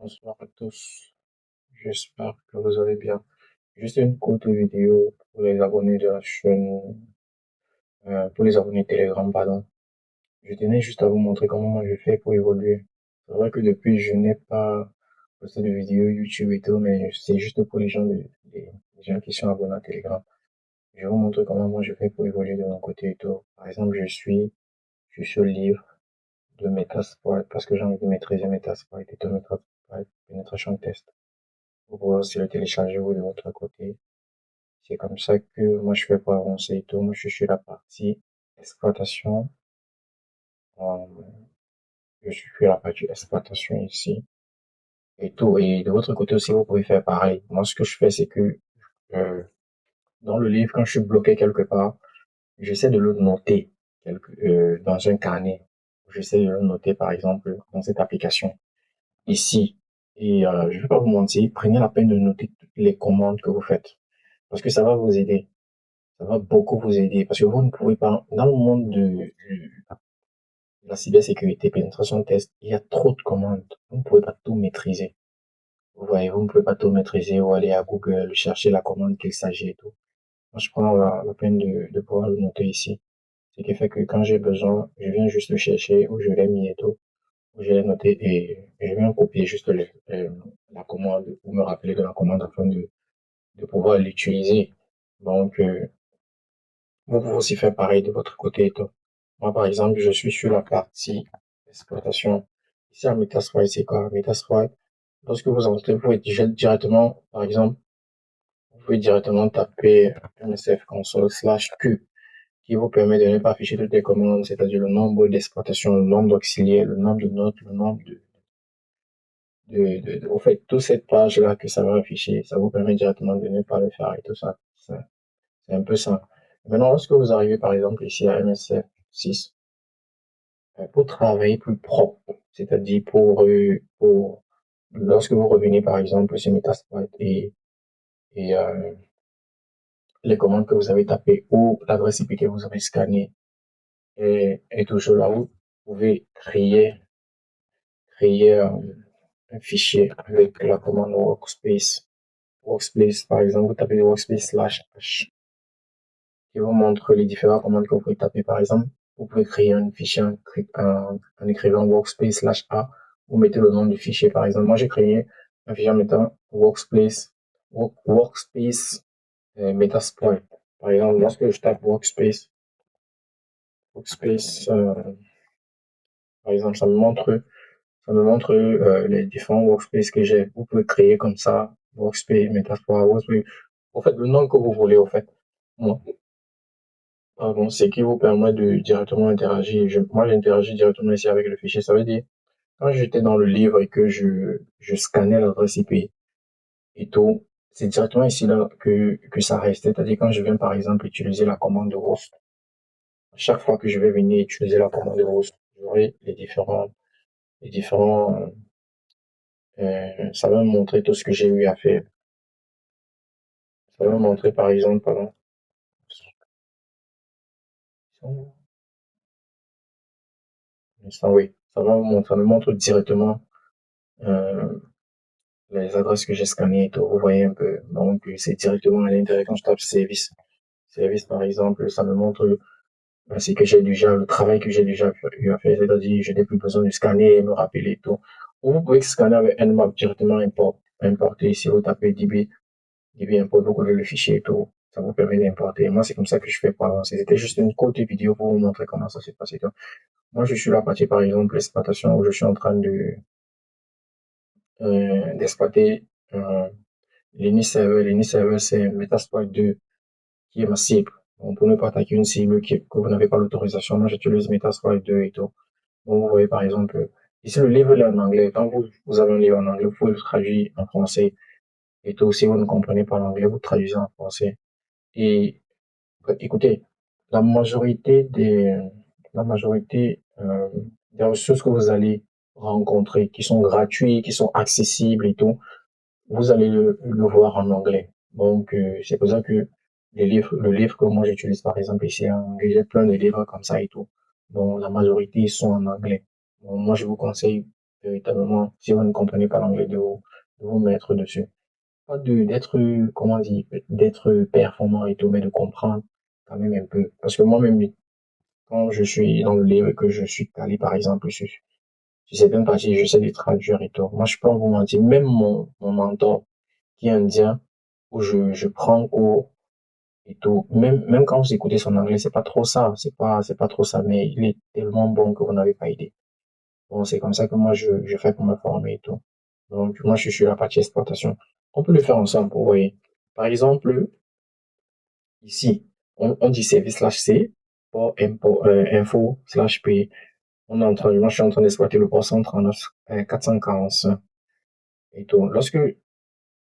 Bonsoir à tous, j'espère que vous allez bien. Juste une courte vidéo pour les abonnés de la chaîne, pour les abonnés Telegram, pardon. Je tenais juste à vous montrer comment moi je fais pour évoluer. C'est vrai que depuis, je n'ai pas posté de vidéo YouTube et tout, mais c'est juste pour les gens qui sont abonnés à Telegram. Je vais vous montrer comment moi je fais pour évoluer de mon côté et tout. Par exemple, je suis sur le livre de Metasploit parce que j'ai envie de maîtriser Metasploit et tout Metasploit, Penetration Test. Vous pouvez aussi le télécharger vous de votre côté. C'est comme ça que moi je fais pour avancer et tout. Moi je suis sur la partie exploitation. Euh, je suis sur la partie exploitation ici et tout. Et de votre côté aussi, vous pouvez faire pareil. Moi ce que je fais, c'est que euh, dans le livre, quand je suis bloqué quelque part, j'essaie de le noter dans un carnet. J'essaie de le noter par exemple dans cette application ici. Et je ne vais pas vous mentir, prenez la peine de noter toutes les commandes que vous faites parce que ça va vous aider. Ça va beaucoup vous aider parce que vous ne pouvez pas, dans le monde de la cybersécurité, pénétration test, il y a trop de commandes. Vous ne pouvez pas tout maîtriser. Vous voyez, vous ne pouvez pas tout maîtriser ou aller à Google, chercher la commande qu'il s'agit et tout. Moi, je prends la peine de pouvoir le noter ici. Ce qui fait que quand j'ai besoin, je viens juste le chercher où je l'ai mis et tout, où je l'ai noté et je viens copier juste la commande ou me rappeler de la commande afin de pouvoir l'utiliser. Donc, vous pouvez aussi faire pareil de votre côté et tout. Moi, par exemple, je suis sur la partie exploitation. Ici, à Metasploit, c'est quoi? Metasploit, lorsque vous entrez, vous pouvez directement, par exemple, vous pouvez directement taper MSF console slash Q qui vous permet de ne pas afficher toutes les commandes, c'est-à-dire le nombre d'exploitations, le nombre d'auxiliaires, le nombre de notes, le nombre en fait, toute cette page-là que ça va afficher, ça vous permet directement de ne pas le faire et tout ça. C'est un peu ça. Maintenant, lorsque vous arrivez, par exemple, ici à MSF 6, pour travailler plus propre, c'est-à-dire pour lorsque vous revenez par exemple sur Metasploit et les commandes que vous avez tapées ou l'adresse IP que vous avez scannée est toujours là où vous pouvez créer un fichier avec la commande workspace. Workspace, par exemple, vous tapez workspace slash h qui vous montre les différentes commandes que vous pouvez taper. Par exemple, vous pouvez créer un fichier en écrivant workspace slash a. Vous mettez le nom du fichier. Par exemple, moi, j'ai créé un fichier en mettant workspace Metasploit. Par exemple, lorsque je tape workspace, par exemple, ça me montre les différents workspaces que j'ai. Vous pouvez créer comme ça, workspace, Metasploit, workspace. En fait, le nom que vous voulez, en fait. Moi, pardon, c'est qui vous permet de directement interagir. Moi, j'interagis directement ici avec le fichier. Ça veut dire, quand j'étais dans le livre et que je scannais l'adresse IP et tout, c'est directement ici là que ça reste. C'est-à-dire, quand je viens, par exemple, utiliser la commande de host, chaque fois que je vais venir utiliser la commande de host, j'aurai les différents, ça va me montrer tout ce que j'ai eu à faire. Ça va me montrer, par exemple, pardon, oui, ça me montre directement, euh, les adresses que j'ai scannées et tout, vous voyez un peu. Donc, c'est directement à l'intérieur. Quand je tape service par exemple, ça me montre ce que j'ai déjà, le travail que j'ai déjà eu à faire. C'est-à-dire, je n'ai plus besoin de scanner et me rappeler et tout. Ou vous pouvez scanner avec Nmap directement importer. Ici, vous tapez DB import, vous collez le fichier et tout. Ça vous permet d'importer. Moi, c'est comme ça que je fais pour avancer. C'était juste une courte vidéo pour vous montrer comment ça s'est passé. Donc, moi, je suis la partie, par exemple, l'exploitation où je suis en train d'exploiter, Linux Server. Linux Server, c'est Metasploit 2 qui est ma cible. Donc, pour ne pas attaquer une cible que vous n'avez pas l'autorisation, moi j'utilise Metasploit 2 et tout. Donc, vous voyez par exemple, ici le livre est en anglais. Quand vous avez un livre en anglais, vous pouvez le traduire en français et tout. Si vous ne comprenez pas l'anglais, vous traduisez en français. Et écoutez, la majorité des, la majorité des ressources que vous allez rencontrer, qui sont gratuites, qui sont accessibles et tout, vous allez le voir en anglais. Donc, c'est pour ça que le livre que moi j'utilise par exemple ici en anglais, j'ai plein de livres comme ça et tout. Donc, la majorité sont en anglais. Donc, moi, je vous conseille véritablement, si vous ne comprenez pas l'anglais, de vous mettre dessus. Pas d'être, comment dire, d'être performant et tout, mais de comprendre quand même un peu. Parce que moi-même, quand je suis dans le livre et que je suis calé, par exemple, sur certaines parties, je sais les traduire et tout. Moi, je peux pas vous mentir, même mon mentor, qui est indien, où je prends cours et tout, même quand vous écoutez son anglais, c'est pas trop ça, c'est pas trop ça, mais il est tellement bon que vous n'avez pas idée. Bon, c'est comme ça que moi, je fais pour me former et tout. Donc, moi, je suis sur la partie exploitation. On peut le faire ensemble, vous voyez. Par exemple, ici, on dit service slash C, pour info slash P. Moi, je suis en train d'exploiter le port 139, 445 et tout.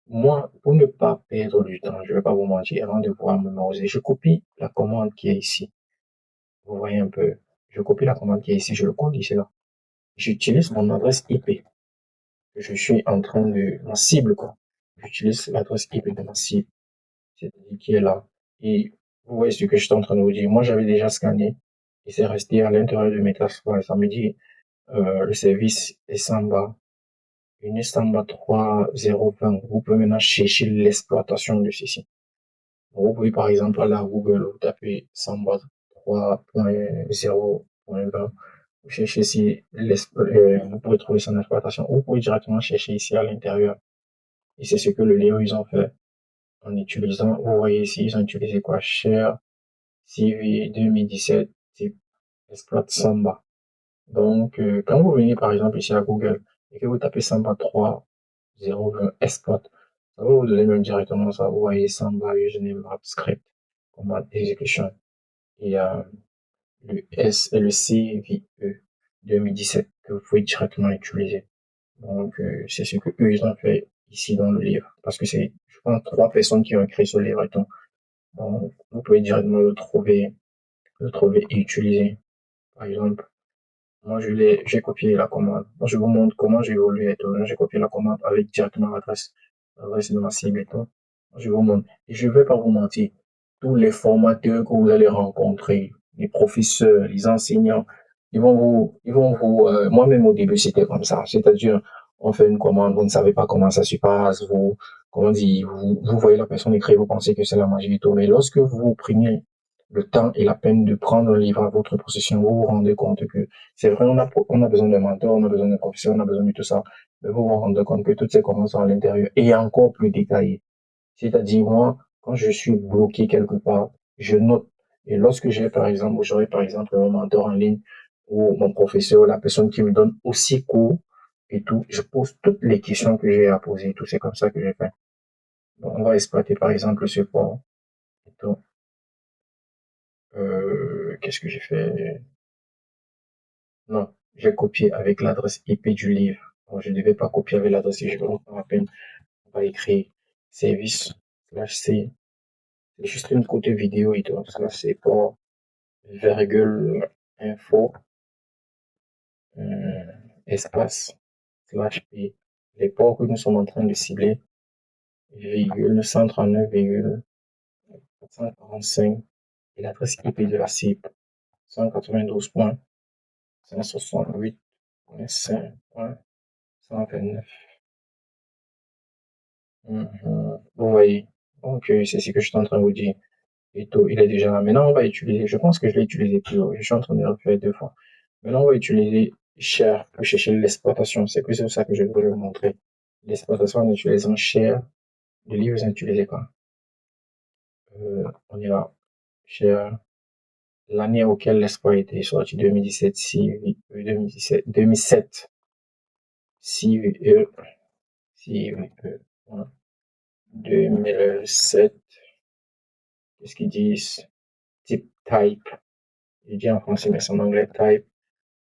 Moi, pour ne pas perdre du temps, je vais pas vous mentir, avant de pouvoir me mémoriser, je copie la commande qui est ici. Vous voyez un peu. Je copie la commande qui est ici, je le colle ici là. J'utilise mon adresse IP que je suis en train de, ma cible, quoi. J'utilise l'adresse IP de ma cible, c'est-à-dire qui est là. Et vous voyez ce que je suis en train de vous dire. Moi, j'avais déjà scanné et c'est resté à l'intérieur de mes tâches. Ouais, ça me dit, le service est Samba, une Samba 3.0.20. Vous pouvez maintenant chercher l'exploitation de ceci. Vous pouvez par exemple aller à Google, vous tapez Samba 3.0.20. Vous cherchez ici, vous pouvez trouver son exploitation. Ou vous pouvez directement chercher ici à l'intérieur. Et c'est ce que le Léo, ils ont fait en utilisant, vous voyez ici, ils ont utilisé quoi? Share CV 2017 type exploit Samba. Donc, quand vous venez par exemple ici à Google et que vous tapez Samba 3.0.20 exploit, ça va vous donner même directement ça. Vous voyez Samba username map script, command execution. Et le S et le CVE 2017 que vous pouvez directement utiliser. Donc, c'est ce que eux, ils ont fait ici dans le livre. Parce que c'est, je pense, 3 personnes qui ont écrit ce livre et tout. Donc, vous pouvez directement le trouver et utiliser. Par exemple, moi, j'ai copié la commande. Moi, je vous montre comment j'ai évolué et tout. Là, j'ai copié la commande avec directement l'adresse de ma cible et tout. Je vous montre. Et je vais pas vous mentir. Tous les formateurs que vous allez rencontrer, les professeurs, les enseignants, moi-même au début, c'était comme ça. C'est-à-dire, on fait une commande, vous ne savez pas comment ça se passe, comment dire, vous voyez la personne écrire, vous pensez que c'est la magie et tout. Mais lorsque vous prenez le temps et la peine de prendre un livre à votre possession, vous vous rendez compte que c'est vrai, on a besoin d'un mentor, on a besoin d'un professeur, on a besoin de tout ça. Mais vous vous rendez compte que toutes ces commandes sont à l'intérieur et encore plus détaillées. C'est-à-dire, moi, quand je suis bloqué quelque part, je note. Et lorsque j'aurai par exemple mon mentor en ligne ou mon professeur, la personne qui me donne aussi cours et tout, je pose toutes les questions que j'ai à poser. Tout, c'est comme ça que j'ai fait. Donc, on va exploiter par exemple ce port. Et tout. Qu'est-ce que j'ai fait? Non, j'ai copié avec l'adresse IP du livre. Bon, je ne devais pas copier avec l'adresse IP, je vais reprendre à peine. On va écrire service slash C. C'est juste une côté vidéo et tout. Ça, c'est pour virgule info espace slash P. Les ports que nous sommes en train de cibler, virgule 139, virgule 445 et l'adresse IP de la cible 192.168.5.129. Vous voyez. Donc, c'est ce que je suis en train de vous dire. Et tout, il est déjà là. Maintenant, on va utiliser, je pense que je l'ai utilisé plus haut. Je suis en train de le refaire 2 fois. Maintenant, on va utiliser share pour chercher l'exploitation. C'est plus ça que je voulais vous montrer. L'exploitation en utilisant share. Le livre, vous utilisez quoi? On y va. Share. L'année auquel l'exploit a été sorti, 2017, 2007, 6, 2007, qu'est-ce qu'ils disent? Type. Je dis en français, mais c'est en anglais, type.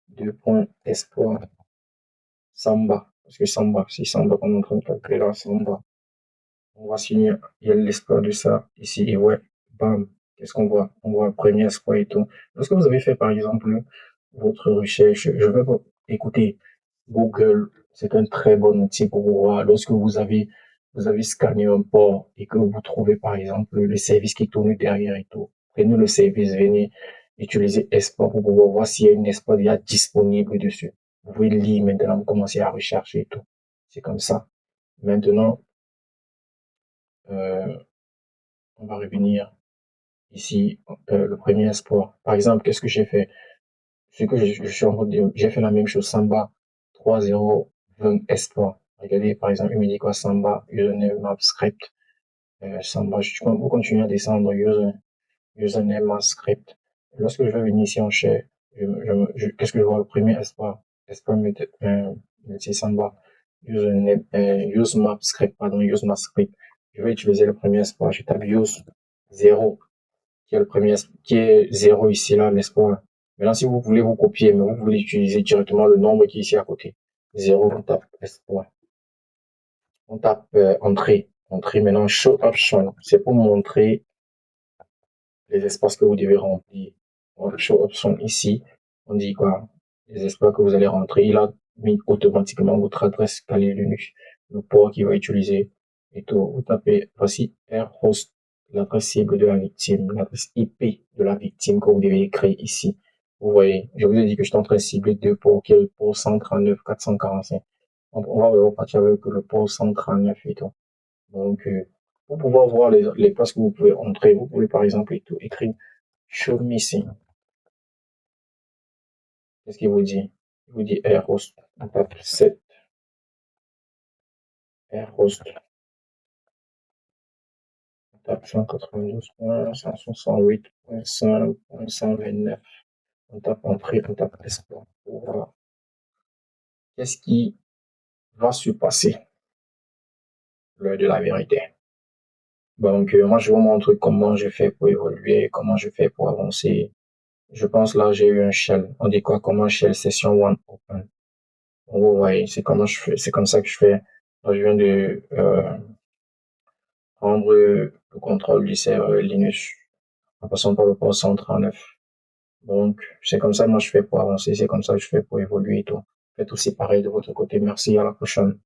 2 points, exploit, Samba. Parce que Samba, c'est Samba qu'on est en train de calculer là, Samba. On voit s'il y a l'exploit de ça ici, et ouais, bam. Qu'est-ce qu'on voit? On voit le premier exploit et tout. Lorsque vous avez fait, par exemple, votre recherche, je vais vous écouter. Google, c'est un très bon outil pour vous voir. Lorsque vous avez scanné un port et que vous trouvez, par exemple, le service qui tourne derrière et tout. Prenez le service, venez utiliser export pour pouvoir voir s'il y a une exploit disponible dessus. Vous pouvez lire maintenant, vous commencez à rechercher et tout. C'est comme ça. Maintenant, euh, on va revenir ici, le premier espoir. Par exemple, qu'est-ce que j'ai fait? Ce que je suis en train de dire, j'ai fait la même chose, Samba 3.0 20 espoir. Regardez, par exemple, il me dit quoi, Samba, username, map, script, Samba, vous continuez à descendre, username, map, script. Lorsque je vais venir ici en share, qu'est-ce que je vois? Le premier espoir, espoir, métier Samba, username, use map, script, pardon, use map, script. Je vais utiliser le premier espoir, je tape use 0 qui est le premier, qui est 0 ici, là, n'est-ce pas? Maintenant, si vous voulez vous copier, mais vous voulez utiliser directement le nombre qui est ici à côté. 0, on tape espoir. On tape entrée. Entrée, maintenant, show option. C'est pour montrer les espaces que vous devez remplir. Donc, show option ici. On dit quoi? Les espaces que vous allez rentrer. Il a mis automatiquement votre adresse Kali Linux, le port qu'il va utiliser et tout. Vous tapez, voici host, l'adresse cible de la victime, l'adresse IP de la victime que vous devez créer ici. Vous voyez, je vous ai dit que je suis en train de cibler deux ports, qui est le port 139 445. On va vraiment partir avec le port 139 et tout. Donc, pour pouvoir voir les places que vous pouvez entrer, vous pouvez par exemple écrire show missing. Qu'est-ce qu'il vous dit? Il vous dit host. On tape 7 host. On tape 192.168.5.129. On tape entrée, on tape export pour voir qu'est-ce qui va se passer l'heure de la vérité. Donc, moi, je vous montre comment je fais pour évoluer, comment je fais pour avancer. Je pense là, j'ai eu un shell. On dit quoi? Comment shell session 1 open. Vous voyez, c'est comment je fais, c'est comme ça que je fais. Là, je viens de prendre le contrôle du serveur Linux en passant par le port 139. Donc, c'est comme ça que moi je fais pour avancer, c'est comme ça que je fais pour évoluer et tout. Faites aussi pareil de votre côté. Merci, à la prochaine.